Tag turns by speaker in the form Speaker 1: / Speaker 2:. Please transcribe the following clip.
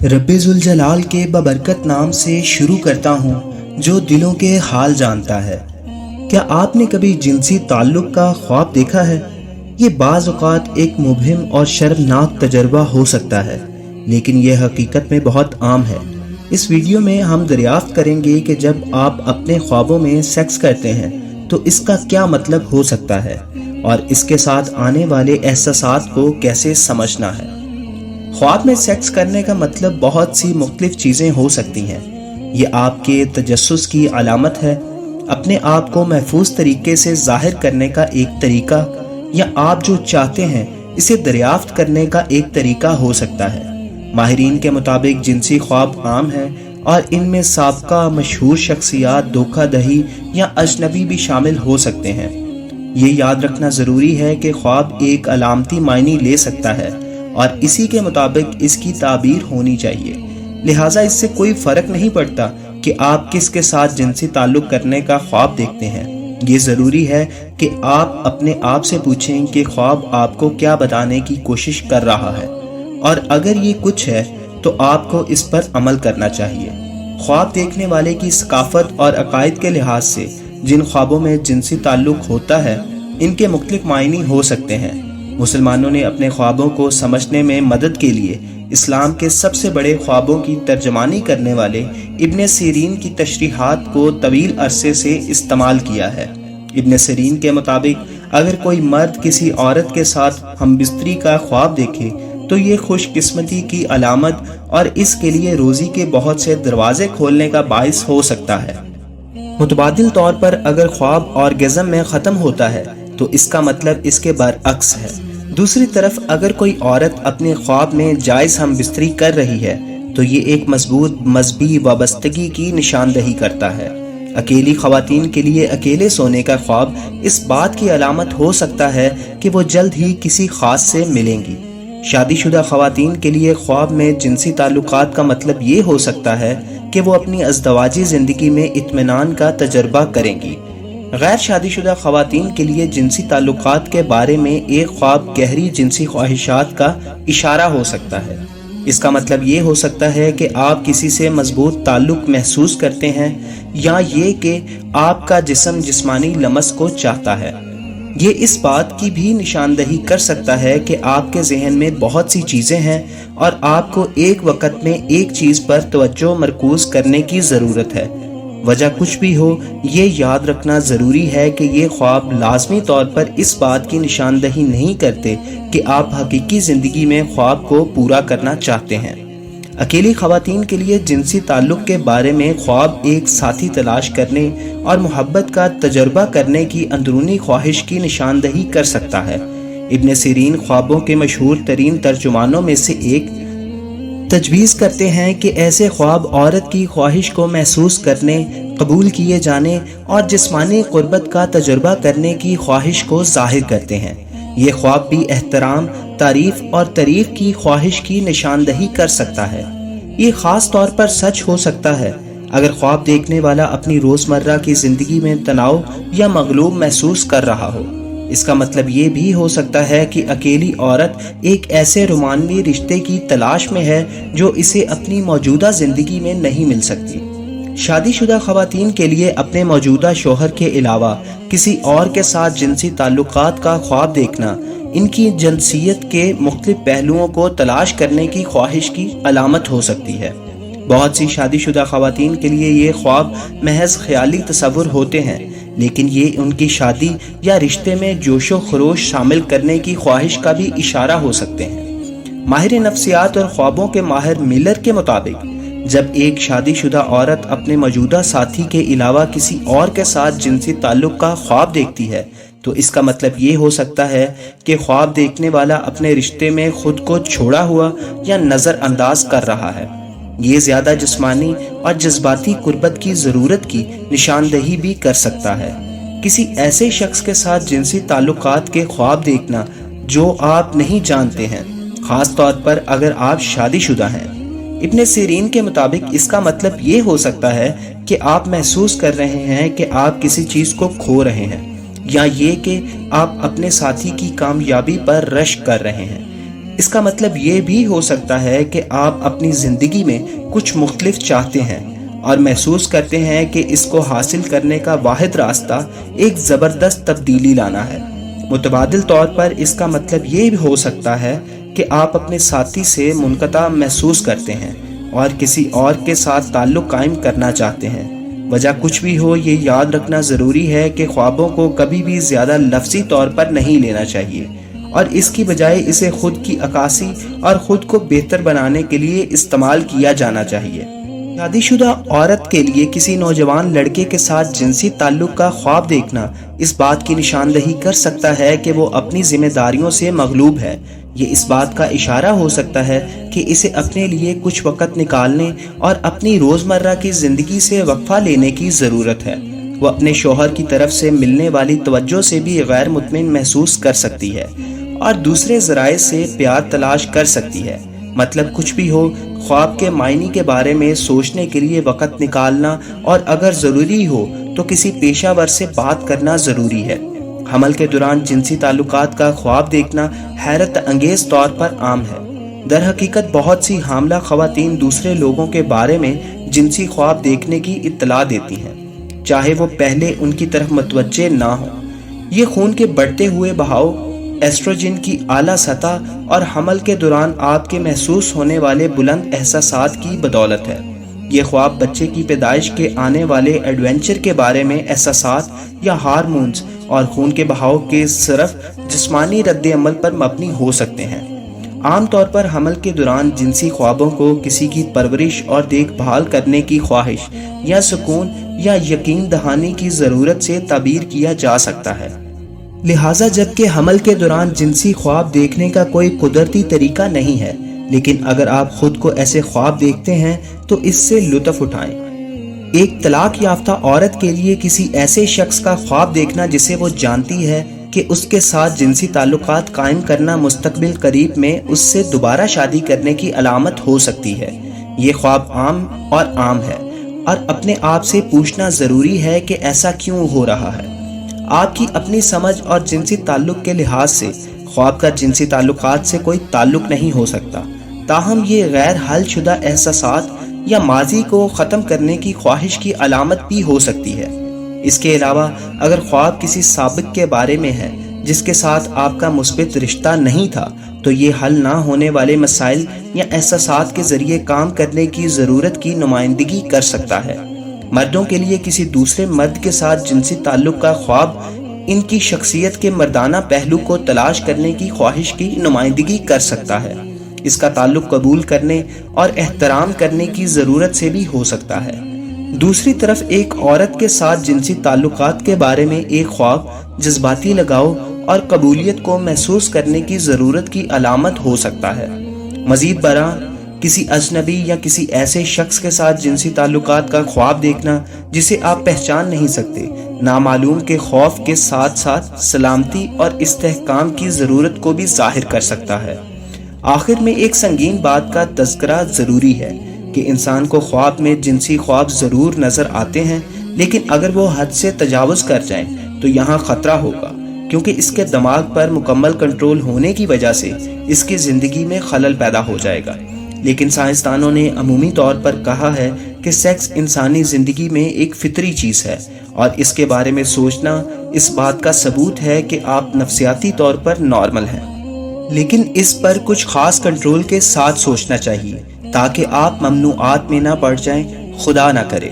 Speaker 1: रब्बे ज़ुल जलाल के बबरकत नाम से शुरू करता हूँ जो दिलों के हाल जानता है। क्या आपने कभी जिनसी ताल्लुक़ का ख्वाब देखा है? ये बाज़ औक़ात एक मुबहिम और शर्मनाक तजर्बा हो सकता है, लेकिन यह हकीकत में बहुत आम है। इस वीडियो में हम दरियाफ्त करेंगे कि जब आप अपने ख्वाबों में सेक्स करते हैं तो इसका क्या मतलब हो सकता है और इसके साथ आने वाले एहसासात को कैसे समझना है। ख्वाब में सेक्स करने का मतलब बहुत सी मुख्तलिफ चीज़ें हो सकती हैं। ये आपके तजस्सुस की अलामत है, अपने आप को महफूज तरीके से जाहिर करने का एक तरीका, या आप जो चाहते हैं इसे दरियाफ्त करने का एक तरीका हो सकता है। माहिरीन के मुताबिक जिनसी ख्वाब आम हैं और इनमें साबका मशहूर शख्सियात, धोखाधड़ी या अजनबी भी शामिल हो सकते हैं। ये याद रखना ज़रूरी है कि ख्वाब एक अलामती मायने ले सकता है और इसी के मुताबिक इसकी ताबीर होनी चाहिए। लिहाजा इससे कोई फ़र्क नहीं पड़ता कि आप किसके साथ जिनसी ताल्लुक़ करने का ख्वाब देखते हैं। ये ज़रूरी है कि आप अपने आप से पूछें कि ख्वाब आपको क्या बताने की कोशिश कर रहा है, और अगर ये कुछ है तो आपको इस पर अमल करना चाहिए। ख्वाब देखने वाले की सकाफ़त और अकायद के लिहाज से जिन ख्वाबों में जिनसी ताल्लुक़ होता है इनके मुख्तलिफ मायने हो सकते हैं। मुसलमानों ने अपने ख्वाबों को समझने में मदद के लिए इस्लाम के सबसे बड़े ख्वाबों की तर्जमानी करने वाले इब्न सीरीन की तशरीहात को तवील अरसे से इस्तेमाल किया है। इब्न सीरीन के मुताबिक अगर कोई मर्द किसी औरत के साथ हमबिस्तरी का ख्वाब देखे तो ये खुशकिस्मती की अलामत और इसके लिए रोज़ी के बहुत से दरवाजे खोलने का बाइस हो सकता है। मुतबादिल तौर पर अगर ख्वाब ऑर्गेज़म में ख़त्म होता है तो इसका मतलब इसके बरअक्स है। दूसरी तरफ अगर कोई औरत अपने ख्वाब में जायज़ हमबिस्तरी कर रही है तो ये एक मजबूत मज़हबी वाबस्तगी की निशानदही करता है। अकेली ख़वातीन के लिए अकेले सोने का ख्वाब इस बात की अलामत हो सकता है कि वो जल्द ही किसी ख़ास से मिलेंगी। शादीशुदा ख़वातीन के लिए ख्वाब में जिनसी ताल्लुकात का मतलब ये हो सकता है कि वो अपनी अज़दवाजी ज़िंदगी में इत्मीनान का तजर्बा करेंगी। गैर शादीशुदा ख़वातीन के लिए जिनसी ताल्लुकात के बारे में एक ख्वाब गहरी जिनसी ख्वाहिशात का इशारा हो सकता है। इसका मतलब ये हो सकता है कि आप किसी से मजबूत ताल्लुक़ महसूस करते हैं, या ये कि आपका जिस्म जिस्मानी लमस को चाहता है। ये इस बात की भी निशानदही कर सकता है कि आपके जहन में बहुत सी चीज़ें हैं और आपको एक वक्त में एक चीज़ पर तवज्जो मरकूज़ करने की ज़रूरत है। वजह कुछ भी हो, ये याद रखना ज़रूरी है कि ये ख्वाब लाजमी तौर पर इस बात की निशानदही नहीं करते कि आप हकीकी ज़िंदगी में ख्वाब को पूरा करना चाहते हैं। अकेली ख़वातीन के लिए जिनसी ताल्लुक़ के बारे में ख्वाब एक साथी तलाश करने और मोहब्बत का तजर्बा करने की अंदरूनी ख्वाहिश की निशानदही कर सकता है। इब्न सीरीन ख्वाबों के मशहूर तरीन तर्जुमानों में से एक तजवीज़ करते हैं कि ऐसे ख्वाब औरत की ख्वाहिश को महसूस करने, कबूल किए जाने और जिस्मानी क़ुर्बत का तजुर्बा करने की ख्वाहिश को ज़ाहिर करते हैं। ये ख्वाब भी एहतराम, तारीफ़ और तारीफ़ की ख्वाहिश की निशानदही कर सकता है। ये ख़ास तौर पर सच हो सकता है अगर ख्वाब देखने वाला अपनी रोज़मर्रा की ज़िंदगी में तनाव या मगलूब महसूस कर रहा हो। इसका मतलब ये भी हो सकता है कि अकेली औरत एक ऐसे रोमानी रिश्ते की तलाश में है जो इसे अपनी मौजूदा ज़िंदगी में नहीं मिल सकती। शादीशुदा ख़वातीन के लिए अपने मौजूदा शोहर के अलावा किसी और के साथ जिनसी ताल्लुकात का ख्वाब देखना इनकी जिनसियत के मुख्तलिफ पहलुओं को तलाश करने की ख्वाहिश की अलामत हो सकती है। बहुत सी शादीशुदा ख़वातीन के लिए ये ख्वाब महज ख्याली तसव्वुर होते हैं, लेकिन ये उनकी शादी या रिश्ते में जोशो खरोश शामिल करने की ख्वाहिश का भी इशारा हो सकते हैं। माहिर नफ्सियात और ख्वाबों के माहिर मिलर के मुताबिक जब एक शादीशुदा औरत अपने मौजूदा साथी के अलावा किसी और के साथ जिनसी ताल्लुक़ का ख्वाब देखती है तो इसका मतलब ये हो सकता है कि ख्वाब देखने वाला अपने रिश्ते में खुद को छोड़ा हुआ या नज़रअंदाज कर रहा है। ये ज़्यादा जिस्मानी और जज्बाती कुर्बत की ज़रूरत की निशानदही भी कर सकता है। किसी ऐसे शख्स के साथ जिनसी ताल्लुकात के ख्वाब देखना जो आप नहीं जानते हैं, ख़ास तौर पर अगर आप शादीशुदा हैं। इब्न सीरीन के मुताबिक इसका मतलब ये हो सकता है कि आप महसूस कर रहे हैं कि आप किसी चीज़ को खो रहे हैं یا یہ کہ آپ اپنے ساتھی کی کامیابی پر رشک کر رہے ہیں۔ اس کا مطلب یہ بھی ہو سکتا ہے کہ آپ اپنی زندگی میں کچھ مختلف چاہتے ہیں اور محسوس کرتے ہیں کہ اس کو حاصل کرنے کا واحد راستہ ایک زبردست تبدیلی لانا ہے۔ متبادل طور پر اس کا مطلب یہ بھی ہو سکتا ہے کہ آپ اپنے ساتھی سے منقطع محسوس کرتے ہیں اور کسی اور کے ساتھ تعلق قائم کرنا چاہتے ہیں۔ وجہ کچھ بھی ہو، یہ یاد رکھنا ضروری ہے کہ خوابوں کو کبھی بھی زیادہ لفظی طور پر نہیں لینا چاہیے اور اس کی بجائے اسے خود کی عکاسی اور خود کو بہتر بنانے کے لیے استعمال کیا جانا چاہیے۔ شادی شدہ عورت کے لیے کسی نوجوان لڑکے کے ساتھ جنسی تعلق کا خواب دیکھنا اس بات کی نشاندہی کر سکتا ہے کہ وہ اپنی ذمہ داریوں سے مغلوب ہے۔ یہ اس بات کا اشارہ ہو سکتا ہے کہ اسے اپنے لیے کچھ وقت نکالنے اور اپنی روزمرہ کی زندگی سے وقفہ لینے کی ضرورت ہے۔ وہ اپنے شوہر کی طرف سے ملنے والی توجہ سے بھی غیر مطمئن محسوس کر سکتی ہے اور دوسرے ذرائع سے پیار تلاش کر سکتی ہے۔ مطلب کچھ بھی ہو، خواب کے معنی کے بارے میں سوچنے کے لیے وقت نکالنا اور اگر ضروری ہو تو کسی پیشہ ور سے بات کرنا ضروری ہے۔ حمل کے دوران جنسی تعلقات کا خواب دیکھنا حیرت انگیز طور پر عام ہے۔ در حقیقت بہت سی حاملہ خواتین دوسرے لوگوں کے بارے میں جنسی خواب دیکھنے کی اطلاع دیتی ہیں، چاہے وہ پہلے ان کی طرف متوجہ نہ ہوں۔ یہ خون کے بڑھتے ہوئے بہاؤ، ایسٹروجن کی اعلیٰ سطح اور حمل کے دوران آپ کے محسوس ہونے والے بلند احساسات کی بدولت ہے۔ یہ خواب بچے کی پیدائش کے آنے والے ایڈونچر کے بارے میں احساسات یا ہارمونز اور خون کے بہاؤ کے صرف جسمانی رد عمل پر مبنی ہو سکتے ہیں۔ عام طور پر حمل کے دوران جنسی خوابوں کو کسی کی پرورش اور دیکھ بھال کرنے کی خواہش یا سکون یا یقین دہانی کی ضرورت سے تعبیر کیا جا سکتا ہے۔ لہٰذا جبکہ حمل کے دوران جنسی خواب دیکھنے کا کوئی قدرتی طریقہ نہیں ہے، لیکن اگر آپ خود کو ایسے خواب دیکھتے ہیں تو اس سے لطف اٹھائیں۔ ایک طلاق یافتہ عورت کے لیے کسی ایسے شخص کا خواب دیکھنا جسے وہ جانتی ہے کہ اس کے ساتھ جنسی تعلقات قائم کرنا مستقبل قریب میں اس سے دوبارہ شادی کرنے کی علامت ہو سکتی ہے۔ یہ خواب عام ہے اور اپنے آپ سے پوچھنا ضروری ہے کہ ایسا کیوں ہو رہا ہے۔ آپ کی اپنی سمجھ اور جنسی تعلق کے لحاظ سے خواب کا جنسی تعلقات سے کوئی تعلق نہیں ہو سکتا، تاہم یہ غیر حل شدہ احساسات یا ماضی کو ختم کرنے کی خواہش کی علامت بھی ہو سکتی ہے۔ اس کے علاوہ اگر خواب کسی سابق کے بارے میں ہے جس کے ساتھ آپ کا مثبت رشتہ نہیں تھا، تو یہ حل نہ ہونے والے مسائل یا احساسات کے ذریعے کام کرنے کی ضرورت کی نمائندگی کر سکتا ہے۔ مردوں کے لیے کسی دوسرے مرد کے ساتھ جنسی تعلق کا خواب ان کی شخصیت کے مردانہ پہلو کو تلاش کرنے کی خواہش کی نمائندگی کر سکتا ہے۔ اس کا تعلق قبول کرنے اور احترام کرنے کی ضرورت سے بھی ہو سکتا ہے۔ دوسری طرف ایک عورت کے ساتھ جنسی تعلقات کے بارے میں ایک خواب جذباتی لگاؤ اور قبولیت کو محسوس کرنے کی ضرورت کی علامت ہو سکتا ہے۔ مزید برآں، کسی اجنبی یا کسی ایسے شخص کے ساتھ جنسی تعلقات کا خواب دیکھنا جسے آپ پہچان نہیں سکتے، نامعلوم کے خوف کے ساتھ ساتھ سلامتی اور استحکام کی ضرورت کو بھی ظاہر کر سکتا ہے۔ آخر میں ایک سنگین بات کا تذکرہ ضروری ہے کہ انسان کو خواب میں جنسی خواب ضرور نظر آتے ہیں، لیکن اگر وہ حد سے تجاوز کر جائیں تو یہاں خطرہ ہوگا، کیونکہ اس کے دماغ پر مکمل کنٹرول ہونے کی وجہ سے اس کی زندگی میں خلل پیدا ہو جائے گا۔ لیکن سائنسدانوں نے عمومی طور پر کہا ہے کہ سیکس انسانی زندگی میں ایک فطری چیز ہے، اور اس کے بارے میں سوچنا اس بات کا ثبوت ہے کہ آپ نفسیاتی طور پر نارمل ہیں، لیکن اس پر کچھ خاص کنٹرول کے ساتھ سوچنا چاہیے تاکہ آپ ممنوعات میں نہ پڑ جائیں، خدا نہ کرے۔